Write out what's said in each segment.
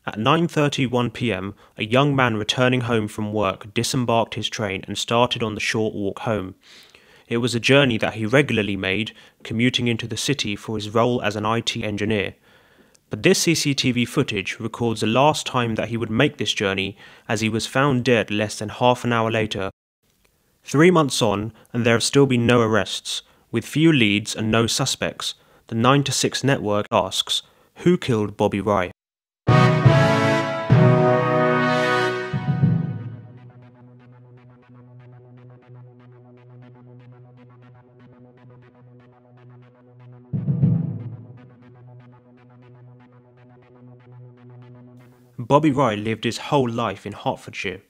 At 9:31 p.m, a young man returning home from work disembarked his train and started on the short walk home. It was a journey that he regularly made, commuting into the city for his role as an IT engineer. But this CCTV footage records the last time that he would make this journey, as he was found dead less than half an hour later. 3 months on, and there have still been no arrests. With few leads and no suspects, the 9 to 6 network asks, who killed Bobby Rai? Bobby Rai lived his whole life in Hertfordshire.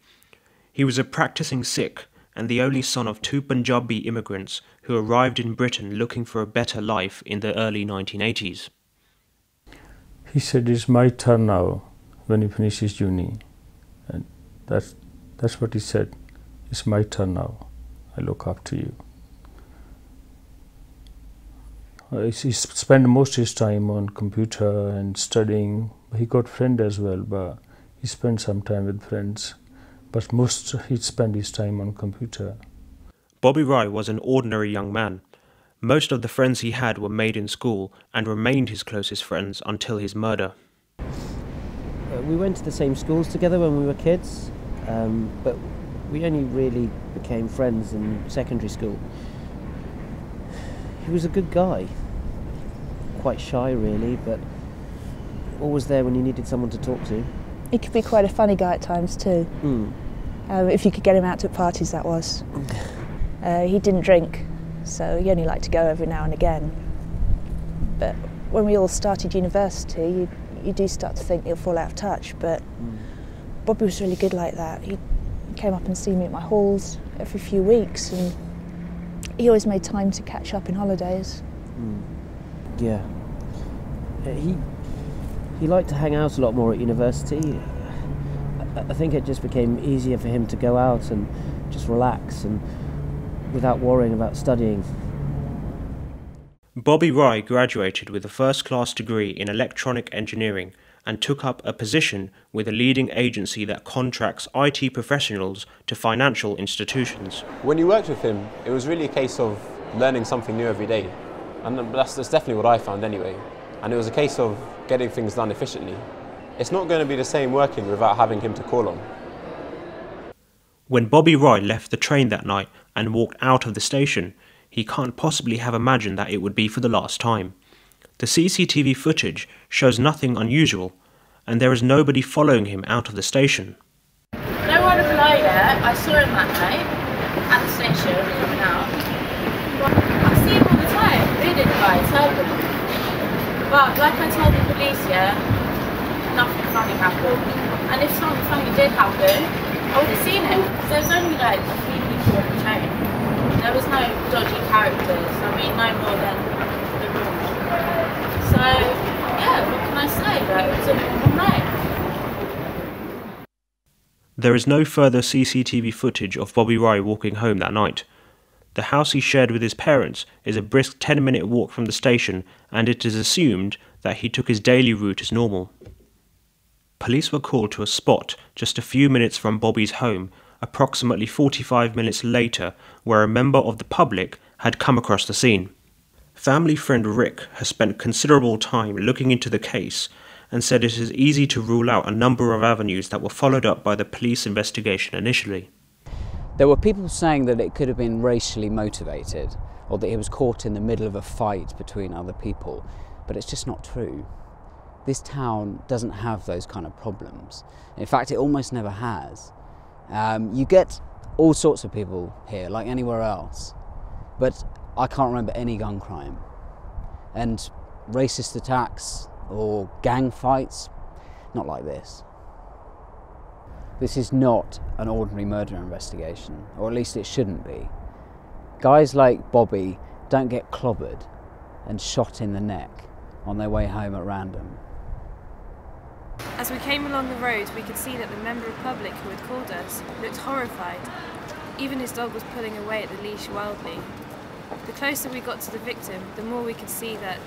He was a practicing Sikh and the only son of 2 Punjabi immigrants who arrived in Britain looking for a better life in the early 1980s. He said, it's my turn now when he finishes uni. And that's what he said. It's my turn now. I look up to you. He spent most of his time on computer and studying. He got friends as well, but he spent some time with friends. But most he spent his time on computer. Bobby Rai was an ordinary young man. Most of the friends he had were made in school and remained his closest friends until his murder. We went to the same schools together when we were kids, but we only really became friends in secondary school. He was a good guy. Quite shy really, but always there when you needed someone to talk to. He could be quite a funny guy at times too. If you could get him out to parties, that was. He didn't drink, so he only liked to go every now and again. But when we all started university, you do start to think you'll fall out of touch, but Bobby was really good like that. He came up and see me at my halls every few weeks, and he always made time to catch up in holidays. Yeah. He liked to hang out a lot more at university. I think it just became easier for him to go out and just relax and without worrying about studying. Bobby Rai graduated with a first-class degree in electronic engineering and took up a position with a leading agency that contracts IT professionals to financial institutions. When you worked with him, it was really a case of learning something new every day. And that's definitely what I found anyway. And it was a case of getting things done efficiently. It's not going to be the same working without having him to call on. When Bobby Rai left the train that night and walked out of the station, he can't possibly have imagined that it would be for the last time. The CCTV footage shows nothing unusual, and there is nobody following him out of the station. No one of lie yet. I saw him that night at the station coming out. I see him all the time, bearded guy, turban. But like I told the police, yeah, nothing funny happened. And if something funny did happen, I would have seen him. There was only like a few people on the train. There was no dodgy characters. I mean, no more than the room. So, yeah, what can I say? Like, it was a normal night. There is no further CCTV footage of Bobby Rai walking home that night. The house he shared with his parents is a brisk 10-minute walk from the station, and it is assumed that he took his daily route as normal. Police were called to a spot just a few minutes from Bobby's home, approximately 45 minutes later, where a member of the public had come across the scene. Family friend Rick has spent considerable time looking into the case and said it is easy to rule out a number of avenues that were followed up by the police investigation initially. There were people saying that it could have been racially motivated, or that he was caught in the middle of a fight between other people, but it's just not true. This town doesn't have those kind of problems. In fact, it almost never has. You get all sorts of people here, like anywhere else, but I can't remember any gun crime. And racist attacks or gang fights, not like this. This is not an ordinary murder investigation, or at least it shouldn't be. Guys like Bobby don't get clobbered and shot in the neck on their way home at random. As we came along the road, we could see that the member of public who had called us looked horrified. Even his dog was pulling away at the leash wildly. The closer we got to the victim, the more we could see that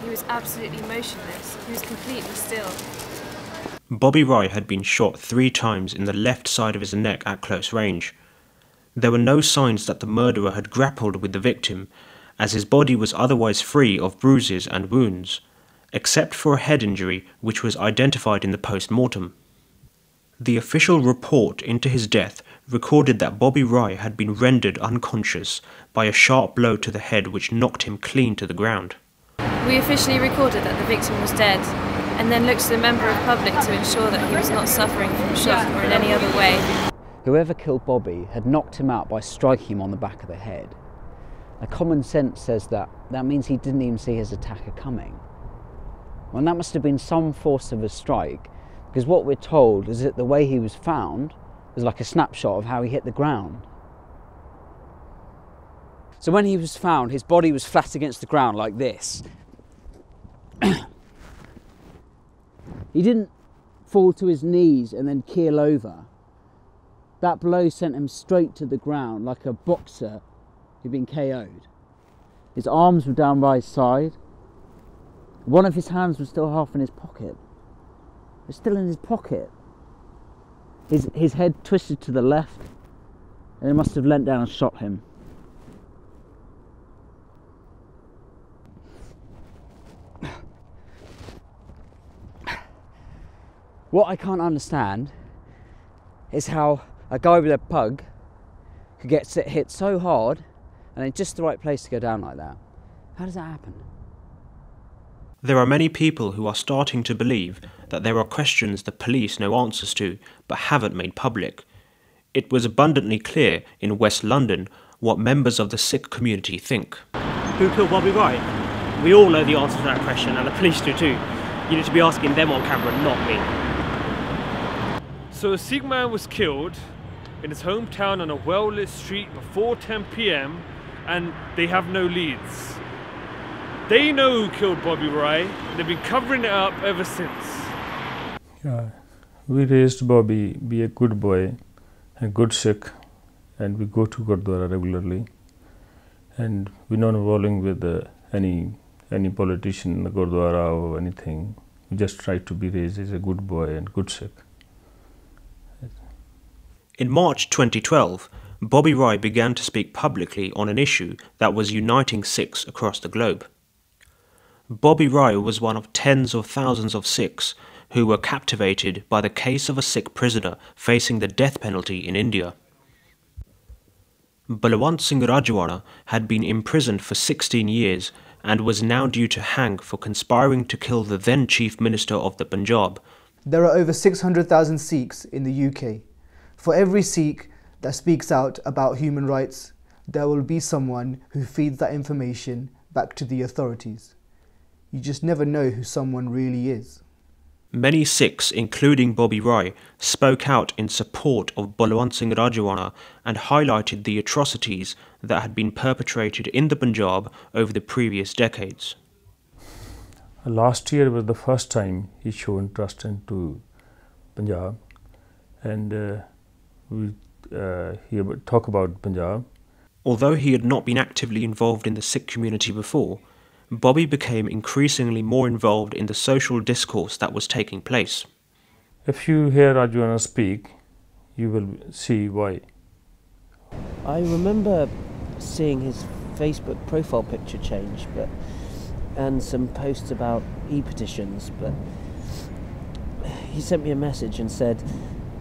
he was absolutely motionless. He was completely still. Bobby Rai had been shot 3 times in the left side of his neck at close range. There were no signs that the murderer had grappled with the victim, as his body was otherwise free of bruises and wounds, except for a head injury which was identified in the post-mortem. The official report into his death recorded that Bobby Rai had been rendered unconscious by a sharp blow to the head which knocked him clean to the ground. We officially recorded that the victim was dead, and then looked to the member of public to ensure that he was not suffering from shock or in any other way. Whoever killed Bobby had knocked him out by striking him on the back of the head. Now, common sense says that means he didn't even see his attacker coming. Well, that must have been some force of a strike, because what we're told is that the way he was found was like a snapshot of how he hit the ground. So when he was found, his body was flat against the ground like this. He didn't fall to his knees and then keel over. That blow sent him straight to the ground like a boxer who'd been KO'd. His arms were down by his side. One of his hands was still half in his pocket. It was still in his pocket. His head twisted to the left, and they must have leant down and shot him. What I can't understand is how a guy with a pug could get hit so hard and in just the right place to go down like that. How does that happen? There are many people who are starting to believe that there are questions the police know answers to but haven't made public. It was abundantly clear in West London what members of the Sikh community think. Who killed Bobby Rai? We all know the answer to that question, and the police do too. You need to be asking them on camera, not me. So a Sikh man was killed in his hometown on a well-lit street before 10 PM and they have no leads. They know who killed Bobby Rai. They've been covering it up ever since. Yeah, we raised Bobby be a good boy, a good Sikh, and we go to Gurdwara regularly. And we're not involving with any politician in the Gurdwara or anything. We just try to be raised as a good boy and good Sikh. In March 2012, Bobby Rai began to speak publicly on an issue that was uniting Sikhs across the globe. Bobby Rai was one of tens of thousands of Sikhs who were captivated by the case of a Sikh prisoner facing the death penalty in India. Balwant Singh Rajwana had been imprisoned for 16 years and was now due to hang for conspiring to kill the then Chief Minister of the Punjab. There are over 600,000 Sikhs in the UK. For every Sikh that speaks out about human rights, there will be someone who feeds that information back to the authorities. You just never know who someone really is. Many Sikhs, including Bobby Rai, spoke out in support of Balwant Singh Rajwana and highlighted the atrocities that had been perpetrated in the Punjab over the previous decades. Last year was the first time he showed interest into Punjab, and he would talk about Punjab. Although he had not been actively involved in the Sikh community before, Bobby became increasingly more involved in the social discourse that was taking place. If you hear Rajwana speak, you will see why. I remember seeing his Facebook profile picture change, and some posts about e-petitions, but he sent me a message and said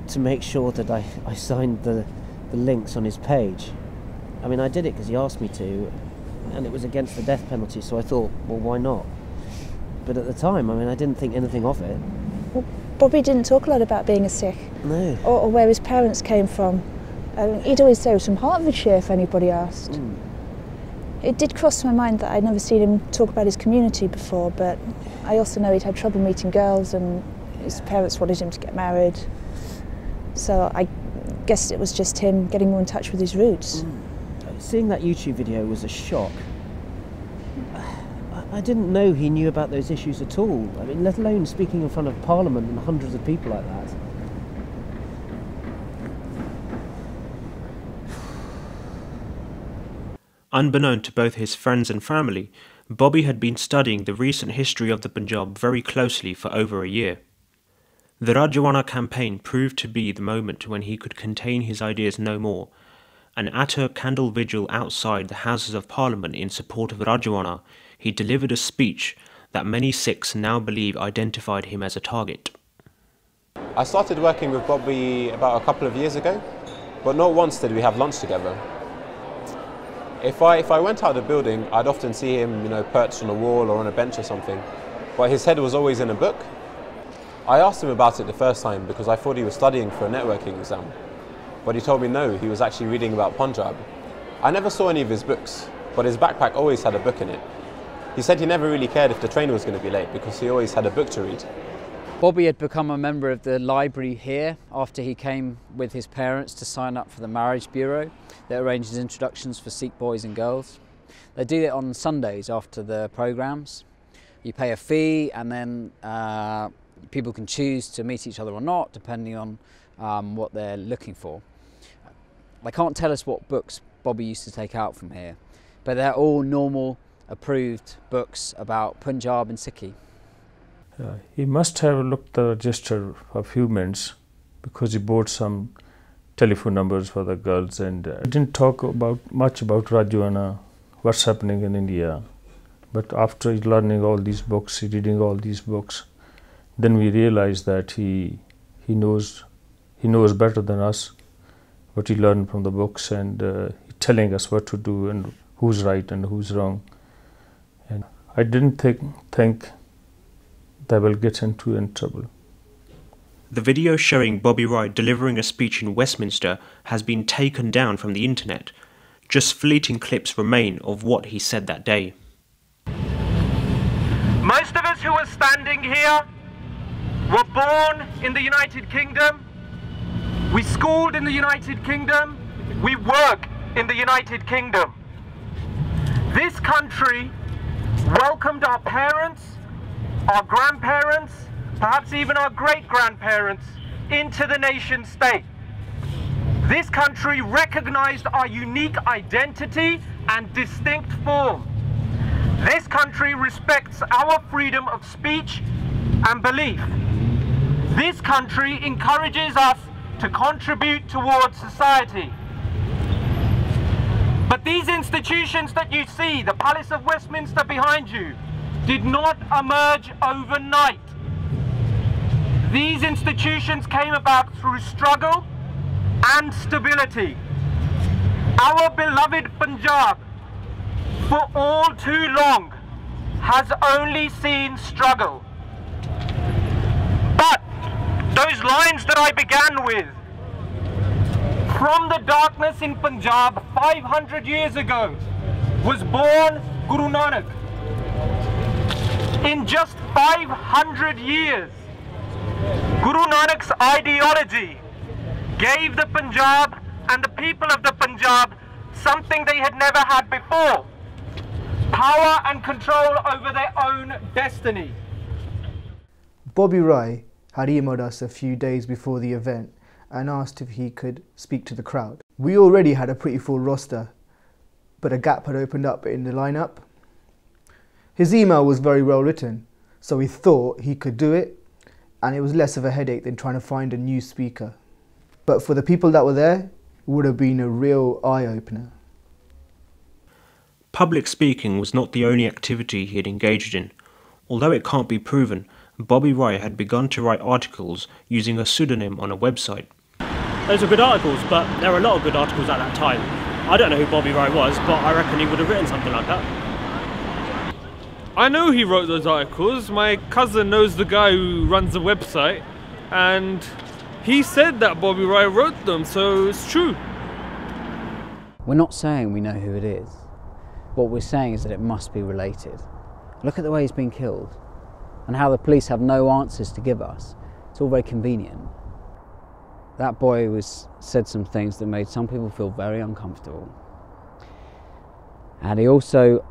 to make sure that I signed the links on his page. I mean, I did it because he asked me to, and it was against the death penalty, so I thought, well, why not? But at the time, I mean, I didn't think anything of it. Well, Bobby didn't talk a lot about being a Sikh. No. Or where his parents came from. He'd always say he was from Hertfordshire if anybody asked. Mm. It did cross my mind that I'd never seen him talk about his community before, but I also know he'd had trouble meeting girls and his parents wanted him to get married. So I guess it was just him getting more in touch with his roots. Mm. Seeing that YouTube video was a shock. I didn't know he knew about those issues at all. I mean, let alone speaking in front of Parliament and hundreds of people like that. Unbeknown to both his friends and family, Bobby had been studying the recent history of the Punjab very closely for over a year. The Rajwana campaign proved to be the moment when he could contain his ideas no more, and at a candle vigil outside the Houses of Parliament in support of Rajwana, he delivered a speech that many Sikhs now believe identified him as a target. I started working with Bobby about a couple of years ago, but not once did we have lunch together. If I went out of the building, I'd often see him, perched on a wall or on a bench or something, but his head was always in a book. I asked him about it the first time because I thought he was studying for a networking exam, but he told me no, he was actually reading about Punjab. I never saw any of his books, but his backpack always had a book in it. He said he never really cared if the train was going to be late because he always had a book to read. Bobby had become a member of the library here after he came with his parents to sign up for the marriage bureau that arranges introductions for Sikh boys and girls. They do it on Sundays after the programmes. You pay a fee and then people can choose to meet each other or not, depending on what they're looking for. They can't tell us what books Bobby used to take out from here, but they're all normal, approved books about Punjab and Sikhi. He must have looked the register for a few minutes because he bought some telephone numbers for the girls, and he didn't talk much about Rajwana, what's happening in India. But after learning all these books, reading all these books, then we realized that he knows better than us what he learned from the books, and he's telling us what to do and who's right and who's wrong. And I didn't think they will get in trouble. The video showing Bobby Rai delivering a speech in Westminster has been taken down from the internet. Just fleeting clips remain of what he said that day. Most of us who are standing here were born in the United Kingdom, we schooled in the United Kingdom, we work in the United Kingdom. This country welcomed our parents, our grandparents, perhaps even our great-grandparents into the nation state. This country recognized our unique identity and distinct form. This country respects our freedom of speech and belief. This country encourages us to contribute towards society. But these institutions that you see, the Palace of Westminster behind you, did not emerge overnight. These institutions came about through struggle and stability. Our beloved Punjab, for all too long, has only seen struggle. But those lines that I began with, from the darkness in Punjab 500 years ago was born Guru Nanak. In just 500 years, Guru Nanak's ideology gave the Punjab and the people of the Punjab something they had never had before: power and control over their own destiny. Bobby Rai had emailed us a few days before the event and asked if he could speak to the crowd. We already had a pretty full roster, but a gap had opened up in the lineup. His email was very well written, so we thought he could do it, and it was less of a headache than trying to find a new speaker. But for the people that were there, it would have been a real eye-opener. Public speaking was not the only activity he had engaged in. Although it can't be proven, Bobby Rai had begun to write articles using a pseudonym on a website. Those are good articles, but there were a lot of good articles at that time. I don't know who Bobby Rai was, but I reckon he would have written something like that. I know he wrote those articles. My cousin knows the guy who runs the website, and he said that Bobby Rai wrote them, so it's true. We're not saying we know who it is. What we're saying is that it must be related. Look at the way he's been killed, and how the police have no answers to give us. It's all very convenient. That boy said some things that made some people feel very uncomfortable. And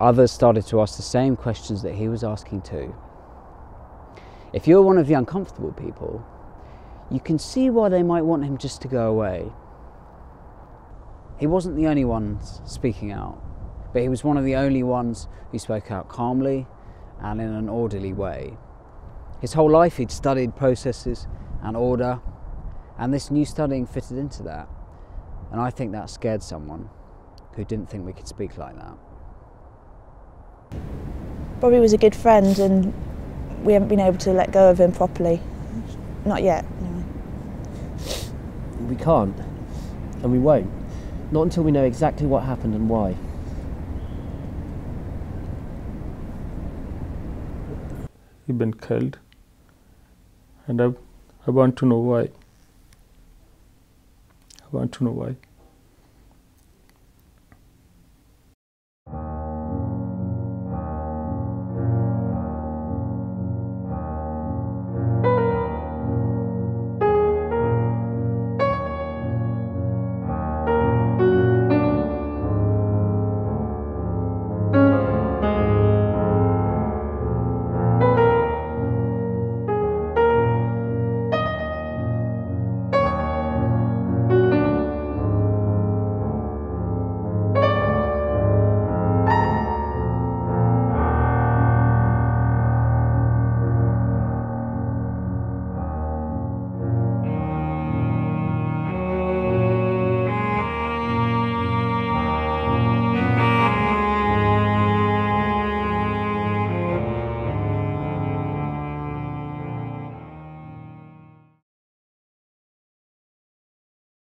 others started to ask the same questions that he was asking too. If you're one of the uncomfortable people, you can see why they might want him just to go away. He wasn't the only one speaking out, but he was one of the only ones who spoke out calmly and in an orderly way. His whole life he'd studied processes and order, and this new studying fitted into that. And I think that scared someone who didn't think we could speak like that. Bobby was a good friend and we haven't been able to let go of him properly. Not yet, anyway. We can't, and we won't. Not until we know exactly what happened and why. He's been killed, and I want to know why. I want to know why.